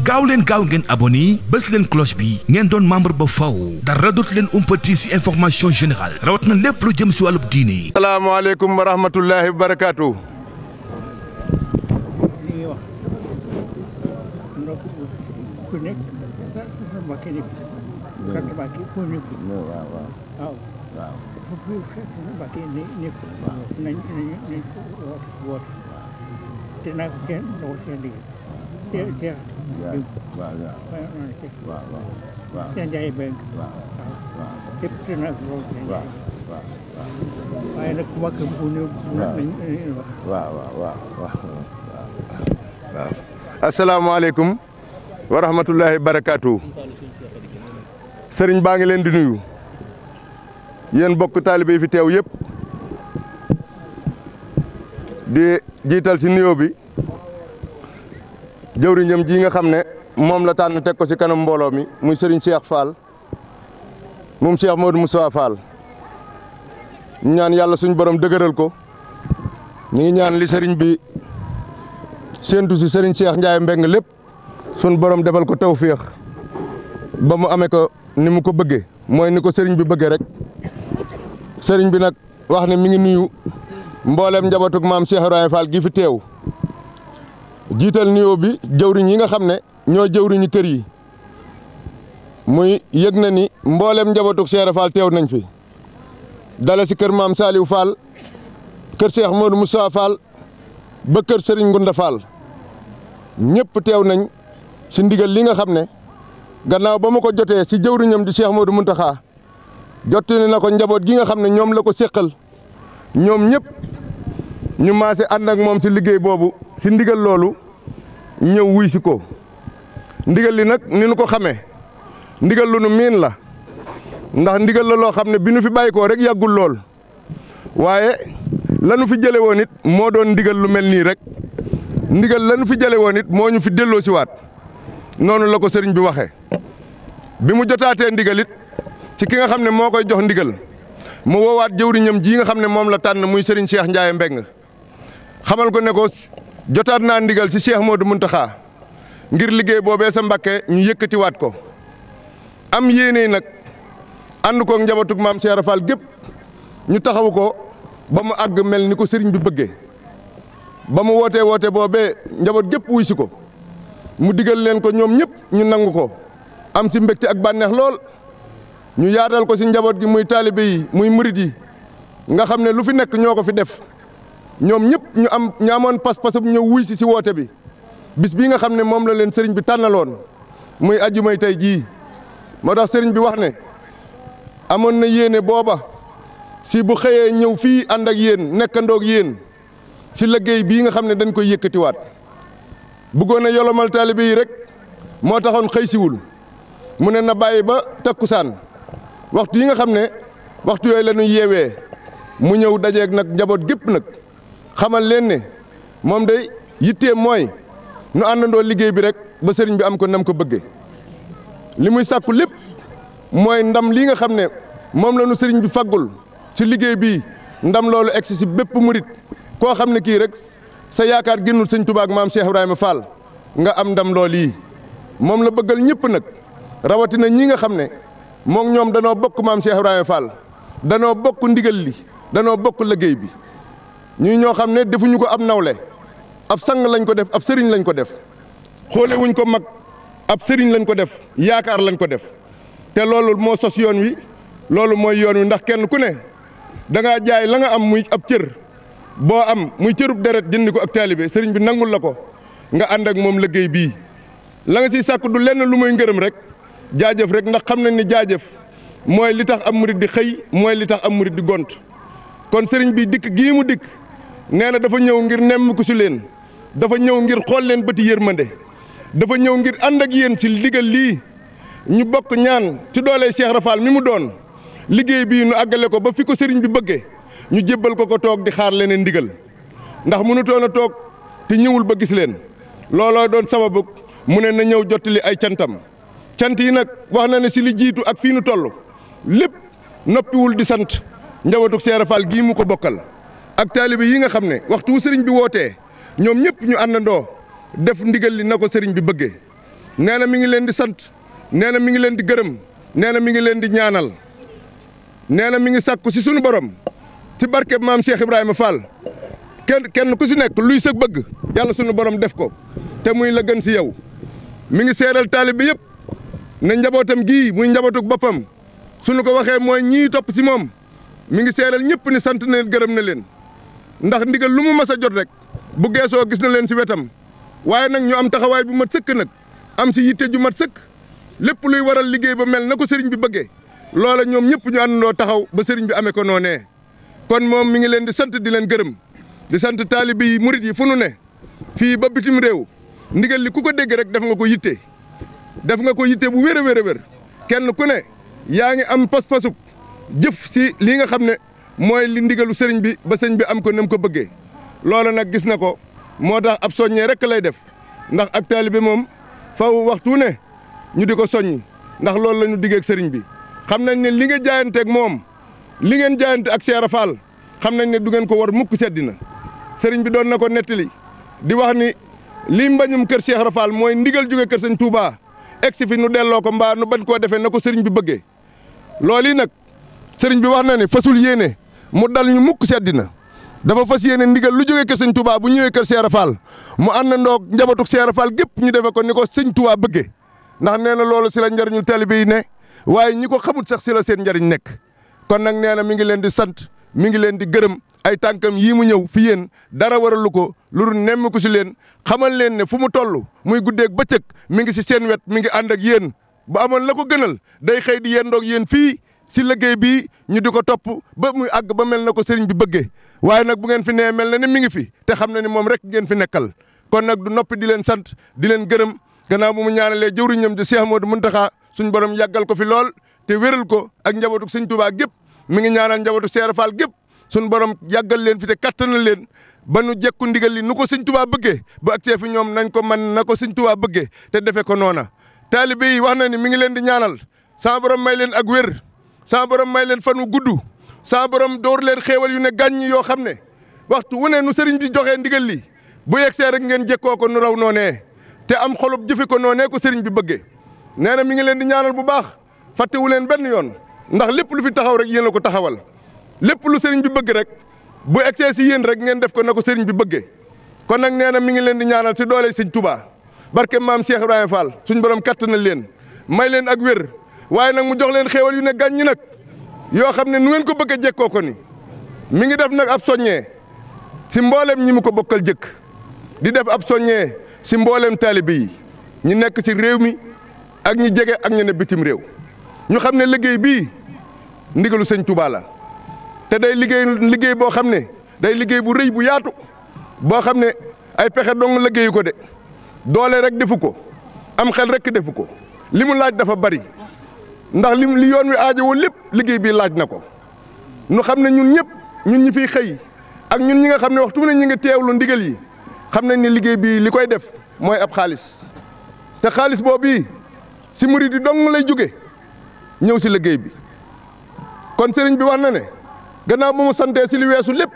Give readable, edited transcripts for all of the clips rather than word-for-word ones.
gaaw leen gaaw ngeen abonné bés leen cloche bi ngeen doon membre ba faw dara dootu leen umpati ci information générale rawat na lépp lu jëm ci wàllub diine. salaamaaleykum wa rahmatullahi wa barakaatu. asalaamaaleykum wa rahmatullahi wa barakaatu. sëriñ baa ngi leen di nuyu yéen bokk taalibe yi fi teew yëpp di jiital ci nuyoo bi jëwriñam ji nga xam ne moom la tànn teg ko ci kanam mbooloo mi muy sëriñ Cheikh Fall moom Cheikh Modou Moustapha Fall ñu ñaan yàlla suñ borom dëgëral ko ñu ngi ñaan li sëriñ bi séentu ci sëriñ Cheikh Ndiaye Mbeng lépp suñ borom defal ko tawféex ba mu amee ko ni mu ko bëggee mooy ni ko sëriñ bi bëggee rek sëriñ bi nag wax ne mi ngi nuyu mboolem njabootug maam Cheikh Ibrahima Fall gi fi teew jiital nuyoo bi jëwriñ yi nga xam ne ñoo jëwriñu kër yi muy yëg na ni mboolem njabootug Cheikh Ibrahima Fall teew nañ fi dala si kër maam Saliou Fall kër Cheikh Modou Moussa Fall ba kër Serigne Ngunda Fall ñëpp teew nañ si ndigal li nga xam ne gannaaw ba ma ko jotee si jëwriñam di Cheikh Modou Mountakha jottali na ko njaboot gi nga xam ne ñoom la ko séqal ñoom ñëpp ñu maase ànd ak moom si liggéey boobu si ndigal loolu ñëw wuy si ko ndigal li nag ni nu ko xamee ndigal lu nu miin la ndax ndigal la loo xam ne bi nu fi bàyyi koo rek yàggul lool waaye lanu fi jële woon it moo doon ndigal lu mel nii rek ndigal lanu fi jële woon it moo ñu fi delloo si waat noonu la ko sëriñ bi waxee bi mu jotaatee ndigal it ci ki nga xam ne moo koy jox ndigal mu woowaat jëwriñam ji nga xam ne moom la tànn muy sëriñ Cheikh Ndiaye Mbeng xamal ko ne ko jotaat naa ndigal ci Cheikh Modou Mountakha ngir liggéey boobee sa Mbakke ñu yëkkatiwaat ko am yéene nag ànd koog njabootug maam Cheikh Ibra Fall gépp ñu taxawu ko ba mu àgg mel ni ko sëriñ bi bëggee ba mu woote boobee njaboot gépp wuy si ko mu digal leen ko ñoom ñëpp ñu nangu ko am si mbégte ak bànneex lool ñu yaatal ko si njaboot gi muy taalibe yi muy murit yi nga xam ne lu fi nekk ñoo ko fi def ñoom ñëpp ñu amoon pas-pasam ñëw wuy si woote bi bis bii nga xam ne moom la leen sëriñ bi tànnaloon muy ajjumay tey jii moo tax sëriñ bi wax ne amoon na yéene booba si bu xëyee ñëw fii ànd ak yéen nekkandoog yéen si liggéey bii nga xam ne dañ koy yëkkatiwaat bëggoon a yolomal taalibe yi rek moo taxoon xëy siwul mu ne na bàyyi ba takkusaan waxtu yi nga xam ne waxtu yooyu la ñuy yeewee mu ñëw dajeeg nag njaboot gépp nag xamal leen ne moom day yitteem mooy nu àndandoo liggéey bi rek ba sëriñ bi am ko nam ko bëggee li muy sàkku lépp mooy ndam lii nga xam ne moom la nu sëriñ bi faggul ci liggéey bii ndam loolu egsi si bépp murit koo xam ne kii rek sa yaakaar génnul sëñ Tuubaa ak maam Cheikh Ibrahima Fall nga am ndam loolu yi moom la bëggal ñëpp nag rawatina ñii nga xam ne moom ñoom danoo bokk maam Cheikh Ibrahima Fall danoo bokk ndigal li danoo bokk liggéey bi ñii ñoo xam ne defuñu ko ab nawle ab sang lañ ko def ab sëriñ lañ ko def xoole wuñ ko mag ab sëriñ lañ ko def yaakaar lañ ko def te loolu moo sos yoon wi loolu mooy yoon wi ndax kenn ku ne da ngaa jaay la nga am muy ab cër boo am muy cërub deret jëndi ko ak taalibe sëriñ bi nangul la ko nga ànd ak moom liggéey bii la nga siy sàkk du lenn lu muy ngërëm rek jaajëf rek ndax xam nañ ni jaajëf mooy li tax am murit di xëy mooy li tax am murit di gont kon sëriñ bi dikk gii mu dikk nee na dafa ñëw ngir nemm ku si leen dafa ñëw ngir xool leen bëti yërmande dafa ñëw ngir ànd ak yéen si ndigal lii ñu bokk ñaan ci doole Cheikh Ibra Fall mi mu doon liggéey bii nu àggale ko ba fi ko sëriñ bi bëggee ñu jébbal ko toog di xaar leneen ndigal ndax mënutoon a toog te ñëwul ba gis leen looloo doon sababu mu ne na ñëw jottali ay cantam cant yi nag wax na ne si li jiitu ak fii nu toll lépp noppiwul di sant njabootu Cheikh Ibra Fall gii mu ko bokkal ak taalibe yi nga xam ne waxtu wu sëriñ bi wootee ñoom ñëpp ñu àndandoo def ndigal li na ko sëriñ bi bëggee nee na mi ngi leen di sant nee na mi ngi leen di gërëm nee na mi ngi leen di ñaanal nee na mi ngi sàkku si sunu borom ci barke maam Cheikh Ibrahima Fall kenn ku si nekk luy sëg bëgg yàlla sunu borom def ko te muy la gën si yow mi ngi seeral taalibe bi yëpp ne njabootam gii muy njabootuk boppam sunu ko waxee mooy ñii topp si moom mi ngi seeral ñëpp ni sant na leen gërëm na leen ndax ndigal lu mu mas a jot rek bu geesoo gis na leen si wetam waaye nag ñu am taxawaay bu mat sëkk nag am si yitte ju mat sëkk lépp luy waral liggéey ba mel na ko sëriñ bi bëggee loola ñoom ñëpp ñu àndandoo taxaw ba sëriñ bi amee ko noonee kon moom mi ngi leen di sant di leen gërëm di sant taalibe yi murit yi fu nu ne fii ba bitim réew ndigal li ku ko dégg rek def nga ko yitte bu wér a wér kenn ku ne yaa ngi am pas-pasub jëf si lii nga xam ne mooy li ndigalu sëriñ bi ba sëñ bi am ko nam ko bëggee loola nag gis na ko moo tax ab soññee rek lay def ndax ak taalibe moom faw waxtu ne ñu di ko soññi ndax loolu la ñu diggeeg sëriñ bi xam nañ ne li nga jaayanteeg moom li ngeen jaayante ak Cheikh Fall xam nañ ne du ngeen ko war mukk seddina sëriñ bi doon na ko nettali di wax ni lii mbañum kër Cheikh Fall mooy ndigal jóge kër sëñ Touba egsi fi nu delloo ko mbaa nu bañ koo defee na ko sëriñ bi bëggee loolu yi nag sëriñ bi wax na ne fasul yéene mu dal ñu mukk seddina dafa fas yéene ndigal lu jógee kër sëñ Touba bu ñëwee kër Cheikh Fall mu àndandoo njabootu Cheikh Fall gépp ñu defee ko ni ko sëñ Touba bëggee ndax nee na loolu si la njariñul taalibe yi ne waaye ñi ko xamut sax si la seen njariñ nekk kon nag nee na mi ngi leen di sant mi ngi leen di gërëm ay tànkam yii mu ñëw fi yéen dara waralu ko lu dul nemmi ko si leen xamal leen ne fu mu toll muy guddeeg bëccëg mi ngi si seen wet mi ngi ànd ak yéen bu amoon la ko gënal day xëy di yendoog yéen fii si liggéey bii ñu di ko topp ba muy àgg ba mel na ko sëriñ bi bëggee waaye nag bu ngeen fi nee mel na ni mi ngi fi te xam na ni moom rek ngeen fi nekkal kon nag du noppi di leen sant di leen gërëm gannaaw bu mu ñaanalee jëwriñam di Cheikh Modou Mountakha suñ borom yàggal ko fi lool te wéral ko ak njabootu sëñ Touba gépp mi ngi ñaanal njabootu Cheikh Fall gépp suñ borom yàggal leen fi te kattanal leen ba nu jekku ndigal li nu ko sëñ Touba bëggee ba ak fi ñoom nañ ko man na ko sëñ Touba bëggee te defe ko noona taalibe yi wax na ni mi ngi leen di ñaanal sa borom may leen ak wér sa borom may leen fan wu gudd sa borom door leen xéewal yu ne gàññ yoo xam ne waxtu wu ne nu sëriñ bi joxee ndigal li bu yegsee rek ngeen jekkoo ko nu raw noonee te am xolub jëfe ko noonee ko sëriñ bi bëggee nee na mi ngi leen di ñaanal bu baax fàttewu leen benn yoon ndax lépp lu fi taxaw rek yéen la ko taxawal lépp lu sëriñ bi bëgg rek bu egsee si yéen rek ngeen def ko na ko sëriñ bi bëggee kon nag nee na mi ngi leen di ñaanal si doole sëñ Touba barke maam Cheikh Ibrahima Fall suñ borom kattanal leen may leen ak wér waaye nag mu jox leen xéewal yu ne gàññi nag yoo xam ne nu ngeen ko bëgg a jekkoo ko ni mi ngi def nag ab soññee si mboolem ñi mu ko bokkal jëkk di def ab soññee si mboolem taalibe yi ñi nekk ci réew mi ak ñi jege ak ñi ne bitim réew ñu xam ne liggéey bii ndigalu sëñ Touba la te day liggéey boo xam ne day liggéey bu rëy bu yaatu boo xam ne ay pexe dong liggéeyu ko de doole rek defu ko am xel rek defu ko li mu laaj dafa bari ndax li yoon wi aajowoo lépp liggéey bii laaj na ko nu xam ne ñun ñëpp ñun ñi fiy xëy ak ñun ñi nga xam ne waxtu ne ñi ngi teewlu ndigal yi xam nañ ne liggéey bii li koy def mooy ab xaalis te xaalis boobu si murid yi dong lay jóge ñëw si liggéey bi kon sëriñ bi wax na ne gannaaw ba mu santee si li weesu lépp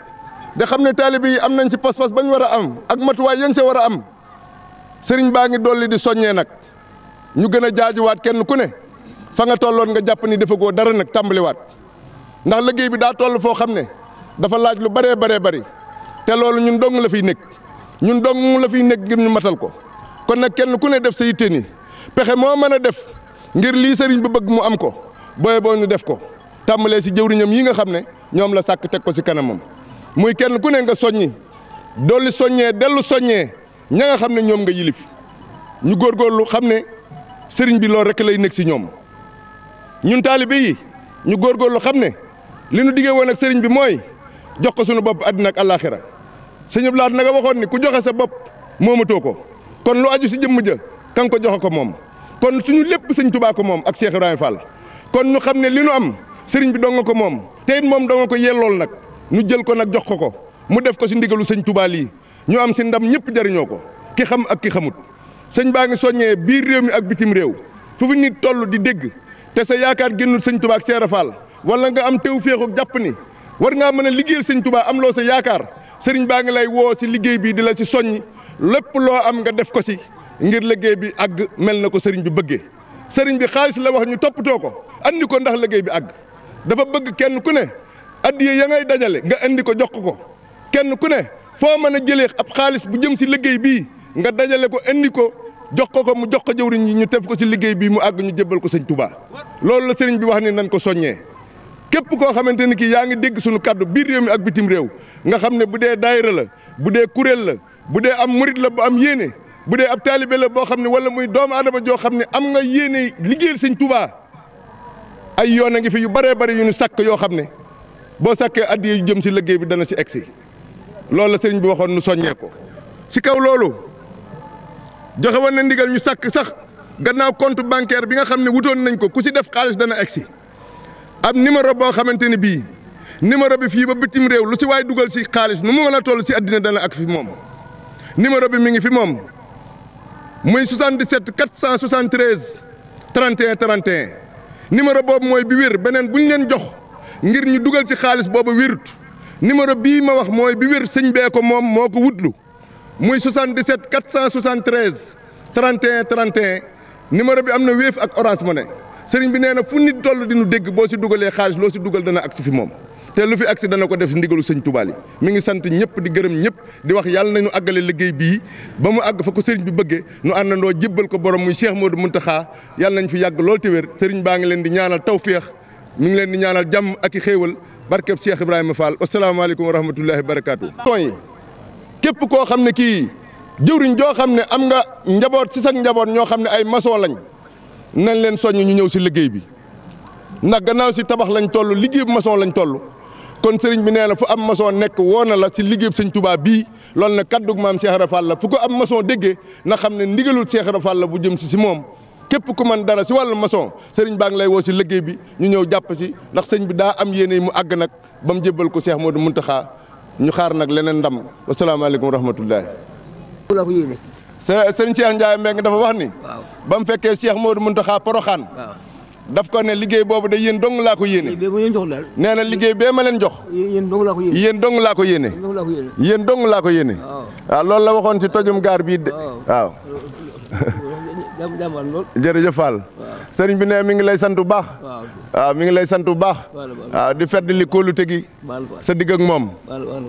da xam ne taalibe yi am nañ si pas-pas bañ war a am ak matuwaay yañ sa war a am sëriñ baa ngi dolli di soññee nag ñu gën a jaajuwaat kenn ku ne fa nga tolloon nga jàpp ni defagoo dara nag tàmbaliwaat ndax liggéey bi daa toll foo xam ne dafa laaj lu bëree bari te loolu ñun dong la fiy nekk ñun dong la fiy nekk ngir ñu matal ko kon nag kenn ku ne def sa yitte ni pexe moo mën a def ngir lii sëriñ bi bëgg mu am ko booye boo ñu def ko tàmbalee si jëwriñam yi nga xam ne ñoom la sàkk teg ko si kanamam muy kenn ku ne nga soññi dolli soññee dellu soññee ña nga xam ne ñoom nga yilif ñu góorgóorlu xam ne sëriñ bi loolu rek lay nekk si ñoom ñun taalibe yi ñu góorgóorlu xam ne li nu diggee woon ak sëriñ bi mooy jox ko suñu bopp àddina ak àllaaxira sëñ Abdou Lahad na nga waxoon ni ku joxe sa bopp moomatoo ko kon lu aju si jëmm ja kan ko joxe ko moom kon suñu lépp sëñ Touba ko moom ak Cheikh Ibrahima Fall kon ñu xam ne li nu am sëriñ bi dong nga ko moom te it moom dong nga ko yellool nag ñu jël ko nag jox ko mu def ko si ndigalu sëñ Touba lii ñu am si ndam ñëpp jariñoo ko ki xam ak ki xamut sëñ baa ngi soññee biir réew mi ak bitim réew fu fi nit toll di dégg te sa yaakaar génnul sëñ Touba ak Cheikh Fall wala nga am tew féexu jàpp ni war ngaa mën a liggéeyal sëñ Touba am loo sa yaakaar sëriñ baa ngi lay woo si liggéey bii di la si soññi lépp loo am nga def ko si ngir liggéey bi àgg mel na ko sëriñ bi bëggee sëriñ bi xaalis la wax ñu toppatoo ko andi ko ndax liggéey bi àgg dafa bëgg kenn ku ne addiya ya ngay dajale nga andi ko jox ko kenn ku ne foo mën a jëlee ab xaalis bu jëm si liggéey bii nga dajale ko andi ko jox ko mu jox ko jëwriñ yi ñu tef ko si liggéey bii mu àgg ñu jébbal ko sëñ Touba loolu la sëriñ bi wax ni nañ ko soññee képp koo xamante ni kii yaa ngi dégg suñu kaddu biir réew mi ak bitim réew nga xam ne bu dee daayira la bu dee kuréel la bu dee am murit la bu am yéene bu dee ab taalibe la boo xam ne wala muy doomu adama joo xam ne am nga yéene liggéeyal sëñ Touba ay yoon a ngi fi yu bëree bëri yu ñu sàkk yoo xam ne boo sàkkee addiya yu jëm si liggéey bi dana si egsi loolu la sëriñ bi waxoon nu soññee ko si kaw loolu joxe woon na ndigal ñu sàkk sax gannaaw compte bancaire bi nga xam ne wutoon nañ ko ku si def xaalis dana egsi ab numéro boo xamante ni bii numéro bi fii ba bitim réew lu si waay dugal si xaalis nu mu mën a toll si addina dana ak fi moom numéro bi mi ngi fi moom muy 77 473 31 31 numéro boobu mooy bi wér beneen bu ñu leen jox ngir ñu dugal si xaalis boobu wérut numéro bii ma wax mooy bi wér sëñ bee ko moom moo ko wutlu muy 77 473 31 31 numéro bi am na Wave ak Orange Money sëriñ bi nee na fu nit toll di nu dégg boo si dugalee xaalis loo si dugal dana agsi fi moom te lu fi agsi dana ko def ndigalu sëñ Touba yi mi ngi sant ñëpp di gërëm ñëpp di wax yàlla nañu àggale liggéey bii ba mu àgg fa ko sëriñ bi bëggee nu àndandoo jébbal ko borom muy Cheikh Modou Mountakha yàlla nañ fi yàgg lool te wér sëriñ baa ngi leen di ñaanal tawféex mi ngi leen di ñaanal jàmm ak i xéewal barkeb Cheikh Ibrahima Fall asalaamaaleykum wa rahmatullahi wa barakaatu. yi képp koo xam ne kii jëwriñ joo xam ne am nga njaboot si sax njaboot ñoo xam ne ay maçon lañ nañ leen soññ ñu ñëw si liggéey bi ndax gannaaw si tabax lañ toll liggéey bu maçon lañ toll kon sëriñ bi nee na fu am maçon nekk woo na la si liggéey sëñ Touba bii loolu nag kaddug maam Cheikh Ibra Fall la fu ko am maçon déggee na xam ne ndigalul Cheikh Ibra Fall la bu jëm si moom képp ku man dara si wàllu maçon sëriñ baa ngi lay woo si liggéey bi ñu ñëw jàpp si ndax sëñ bi daa am yéene mu àgg nag ba mu jébbal ko Cheikh Modou Mountakha ñu xaar nag leneen ndam wasalaamaaleykum wa rahmatullahi. sëriñ Cheikh Ndiaye Mbengue dafa wax ni. ba mu fekkee Cheikh Modou Mountakha Porokhane. daf ko ne liggéey boobu de yéen dong laa ko yéene. nee na liggéey bee ma leen jox. yéen dong laa ko yéene. yéen dong laa ko yéene. yéen dong laa ko yéene. waaw loolu la waxoon si tojum gaar bii de waaw. jërëjëf Fall. sëriñ bi ne mi ngi lay sant bu baax. waaw mi ngi lay sant bu baax. waaw di fedd li kóolute gi. sa digg ak moom.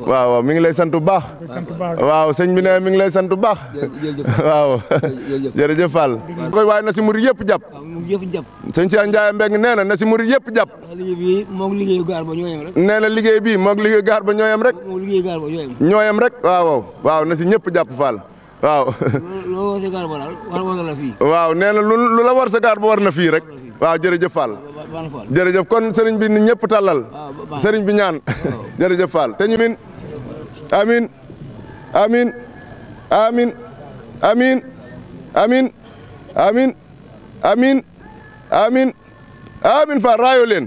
waaw mi ngi lay sant bu baax. waaw sëñ bi ne mi ngi lay sant bu baax. waaw jërëjëf Fall. waaye na si murid yëpp jàpp. sëñ Cheikh Ndiaye Mbengue nee na na si murid yëpp jàpp. nee na liggéey bii moog liggéeyu gaar ba ñooyam rek. ñooyam rek waaw waaw na si ñëpp jàpp Fall. waaw. waaw nee na lu la war sa gaar ba war na fii rek. waaw jërëjëf Fall. jërëjëf kon sëriñ bi ni ñëpp tàllal. sëriñ bi ñaan. jërëjëf Fall te ñu min amin amin amin amin amin amin amin amin amin Fall raayoo leen